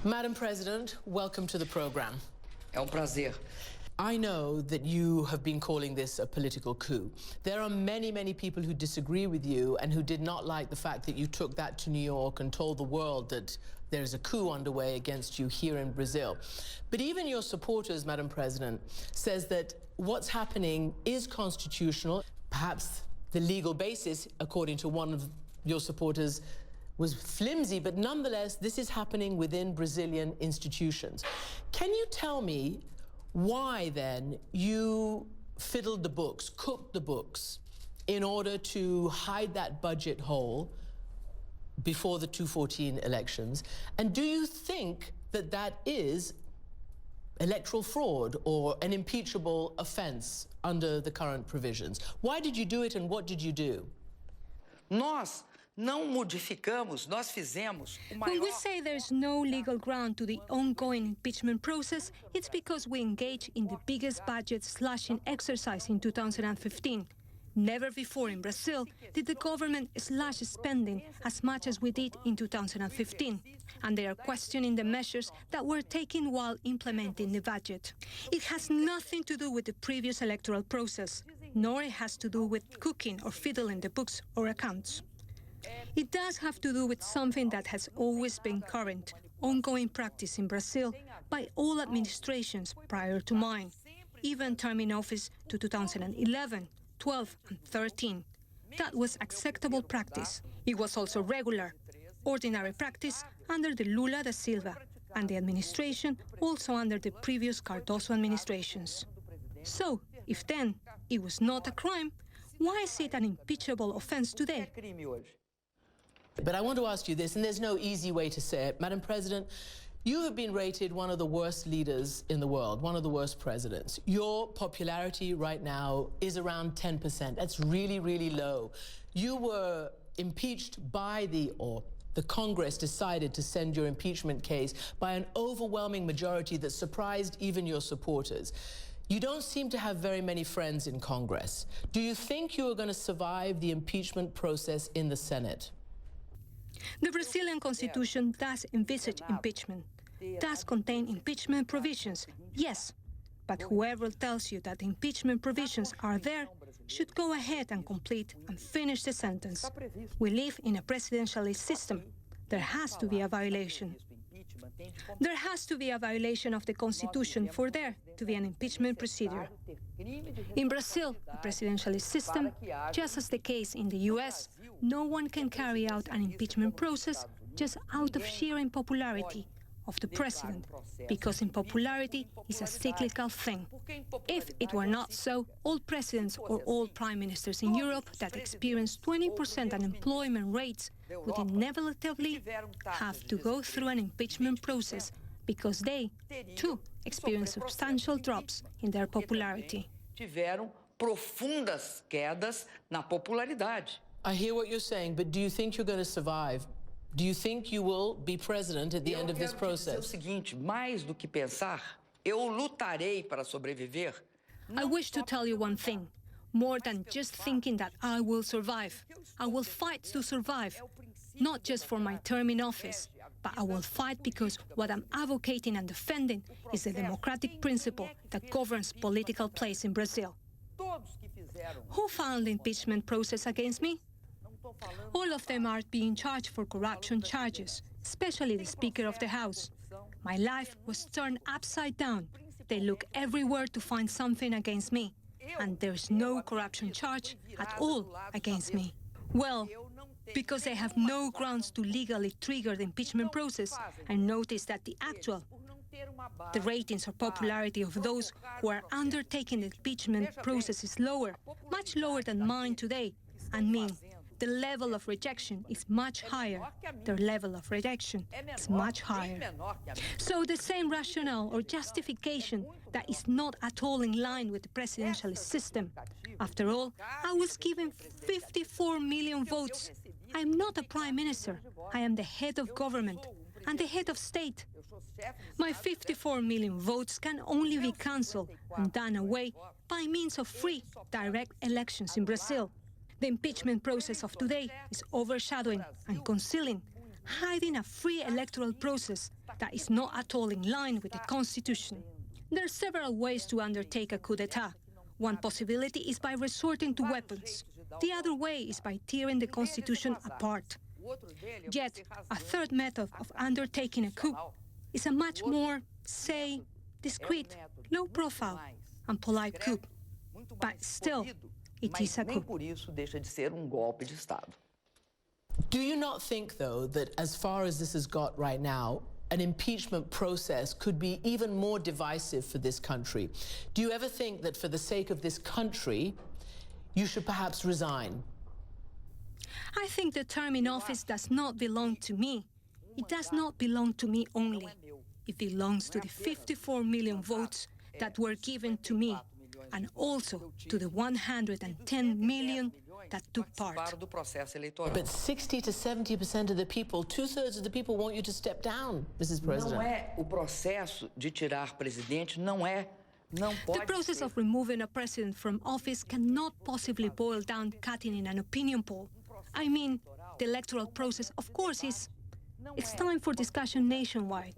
Madam President, welcome to the program. É prazer. I know that you have been calling this a political coup. There are many, many people who disagree with you and who did not like the fact that you took that to New York and told the world that there's a coup underway against you here in Brazil. But even your supporters, Madam President, says that what's happening is constitutional. Perhaps the legal basis, according to one of your supporters, was flimsy, but nonetheless, this is happening within Brazilian institutions. Can you tell me why, then, you fiddled the books, cooked the books, in order to hide that budget hole before the 2014 elections? And do you think that that is electoral fraud or an impeachable offense under the current provisions? Why did you do it and what did you do? Nós não modificamos, nós fizemos o maior... When we say there's no legal ground to the ongoing impeachment process, it's because we engaged in the biggest budget slashing exercise in 2015. Never before in Brazil did the government slash spending as much as we did in 2015. And they are questioning the measures that were taken while implementing the budget. It has nothing to do with the previous electoral process, nor it has to do with cooking or fiddling the books or accounts. It does have to do with something that has always been current, ongoing practice in Brazil by all administrations prior to mine, even term in office to 2011, 12, and 13. That was acceptable practice. It was also regular, ordinary practice under the Lula da Silva and the administration also under the previous Cardoso administrations. So, if then it was not a crime, why is it an impeachable offense today? But I want to ask you this, and there's no easy way to say it. Madam President, you have been rated one of the worst leaders in the world, one of the worst presidents. Your popularity right now is around 10%. That's really, really low. You were impeached by the Congress decided to send your impeachment case by an overwhelming majority that surprised even your supporters. You don't seem to have very many friends in Congress. Do you think you are going to survive the impeachment process in the Senate? The Brazilian Constitution does envisage impeachment, does contain impeachment provisions, yes, but whoever tells you that impeachment provisions are there should go ahead and complete and finish the sentence. We live in a presidentialist system. There has to be a violation. There has to be a violation of the Constitution for there to be an impeachment procedure. In Brazil, the presidentialist system, just as the case in the US, no one can carry out an impeachment process just out of sheer unpopularity of the president, because unpopularity is a cyclical thing. If it were not so, all presidents or all prime ministers in Europe that experience 20% unemployment rates would inevitably have to go through an impeachment process because they, too, experience substantial drops in their popularity. Tiveram profundas quedas na popularidade. I hear what you're saying, but do you think you're going to survive? Do you think you will be president at the end of this process? Eu quero dizer o seguinte, mais do que pensar, eu lutarei para sobreviver. I wish to tell you one thing. More than just thinking that I will survive. I will fight to survive, not just for my term in office, but I will fight because what I'm advocating and defending is the democratic principle that governs political place in Brazil. Who filed the impeachment process against me? All of them are being charged for corruption charges, especially the Speaker of the House. My life was turned upside down. They look everywhere to find something against me, and there's no corruption charge at all against me. Well, because they have no grounds to legally trigger the impeachment process, I noticed that the ratings or popularity of those who are undertaking the impeachment process is lower, much lower than mine today, and mean the level of rejection is much higher. Their level of rejection is much higher. So the same rationale or justification that is not at all in line with the presidential system. After all, I was given 54 million votes. I am not a prime minister. I am the head of government and the head of state. My 54 million votes can only be cancelled and done away by means of free, direct elections in Brazil. The impeachment process of today is overshadowing and concealing, hiding a free electoral process that is not at all in line with the Constitution. There are several ways to undertake a coup d'etat. One possibility is by resorting to weapons. The other way is by tearing the Constitution apart. Yet, a third method of undertaking a coup is a much more, say, discreet, low-profile, and polite coup. But still, it is a coup. Do you not think, though, that as far as this has got right now, an impeachment process could be even more divisive for this country? Do you ever think that for the sake of this country, you should perhaps resign? I think the term in office does not belong to me. It does not belong to me only. It belongs to the 54 million votes that were given to me, and also to the 110 million that took part. But 60 to 70% of the people, two-thirds of the people want you to step down, Mrs. President. The process of removing a president from office cannot possibly boil down cutting in an opinion poll. I mean, the electoral process, of course, it's time for discussion nationwide.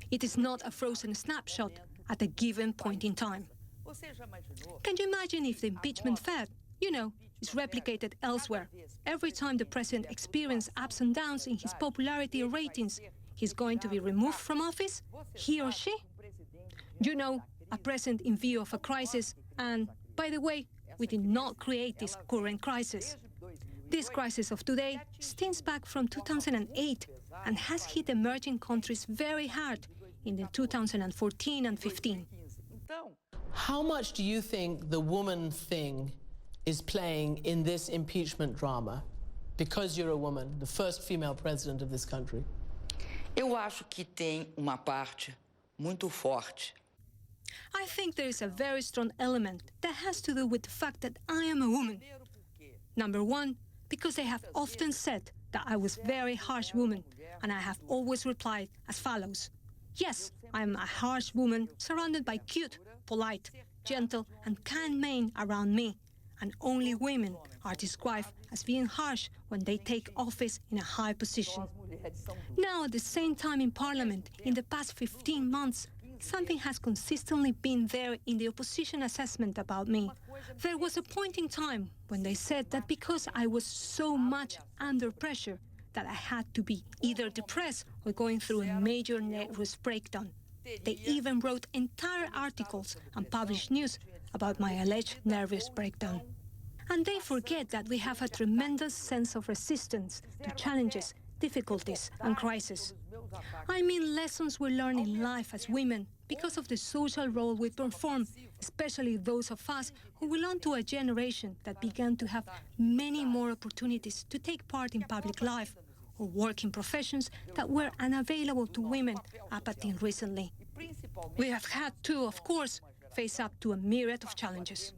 It is not a frozen snapshot at a given point in time. Can you imagine if the impeachment fad, is replicated elsewhere? Every time the president experiences ups and downs in his popularity ratings, he's going to be removed from office, he or she? A president in view of a crisis, and, by the way, we did not create this current crisis. This crisis of today stems back from 2008 and has hit emerging countries very hard in the 2014 and 15. How much do you think the woman thing is playing in this impeachment drama? Because you're a woman, the first female president of this country. Eu acho que tem uma parte muito forte. I think there is a very strong element that has to do with the fact that I am a woman. Number one, because they have often said that I was a very harsh woman, and I have always replied as follows. Yes, I am a harsh woman surrounded by cute, polite, gentle, and kind men around me, and only women are described as being harsh when they take office in a high position. Now, at the same time in Parliament, in the past 15 months, something has consistently been there in the opposition assessment about me. There was a point in time when they said that because I was so much under pressure that I had to be either depressed or going through a major nervous breakdown. They even wrote entire articles and published news about my alleged nervous breakdown. And they forget that we have a tremendous sense of resistance to challenges, difficulties, and crises. I mean lessons we learn in life as women because of the social role we perform, especially those of us who belong to a generation that began to have many more opportunities to take part in public life or work in professions that were unavailable to women up until recently. We have had to, of course, face up to a myriad of challenges.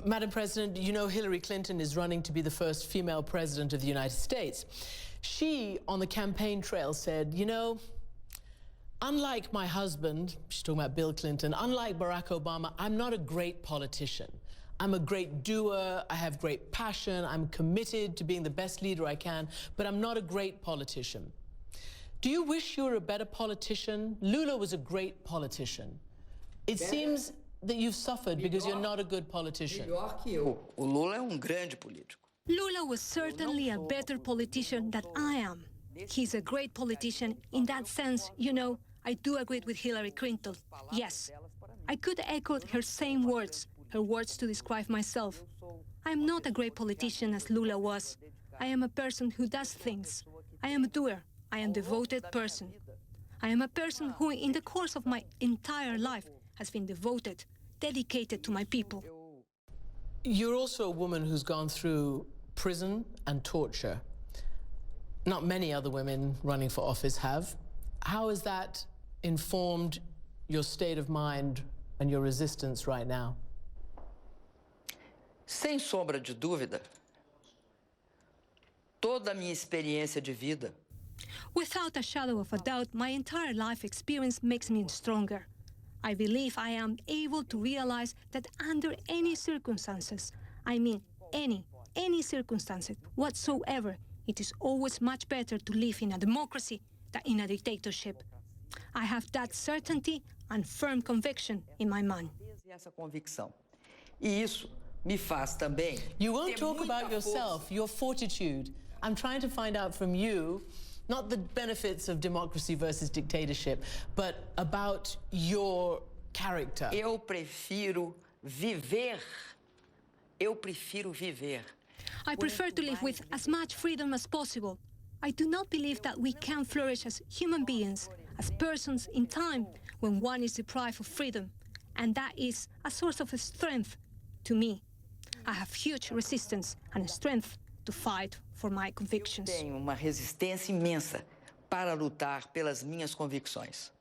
Madam President, you know Hillary Clinton is running to be the first female president of the United States. She, on the campaign trail, said, unlike my husband, she's talking about Bill Clinton, unlike Barack Obama, I'm not a great politician. I'm a great doer, I have great passion, I'm committed to being the best leader I can, but I'm not a great politician. Do you wish you were a better politician? Lula was a great politician. It seems that you've suffered because you're not a good politician. Lula Lula was certainly a better politician than I am. He's a great politician. In that sense, I do agree with Hillary Clinton. Yes, I could echo her same words, her words to describe myself. I am not a great politician as Lula was. I am a person who does things. I am a doer. I am a devoted person. I am a person who, in the course of my entire life, has been devoted, dedicated to my people. You're also a woman who's gone through prison and torture. Not many other women running for office have. How has that informed your state of mind and your resistance right now? Sem sombra de dúvida, toda a minha experiência de vida. Without a shadow of a doubt, my entire life experience makes me stronger. I believe I am able to realize that under any circumstances, I mean any circumstances whatsoever, it is always much better to live in a democracy than in a dictatorship. I have that certainty and firm conviction in my mind. Essa convicção. E isso me faz também You won't ter talk muita about yourself, your fortitude. I'm trying to find out from you, not the benefits of democracy versus dictatorship, but about your character. Eu prefiro viver. Eu prefiro viver. I prefer to live with as much freedom as possible. I do not believe that we can flourish as human beings, as persons in time, when one is deprived of freedom. And that is a source of strength to me. I have huge resistance and strength to fight for my convictions. Tenho uma resistência imensa para lutar pelas minhas convicções.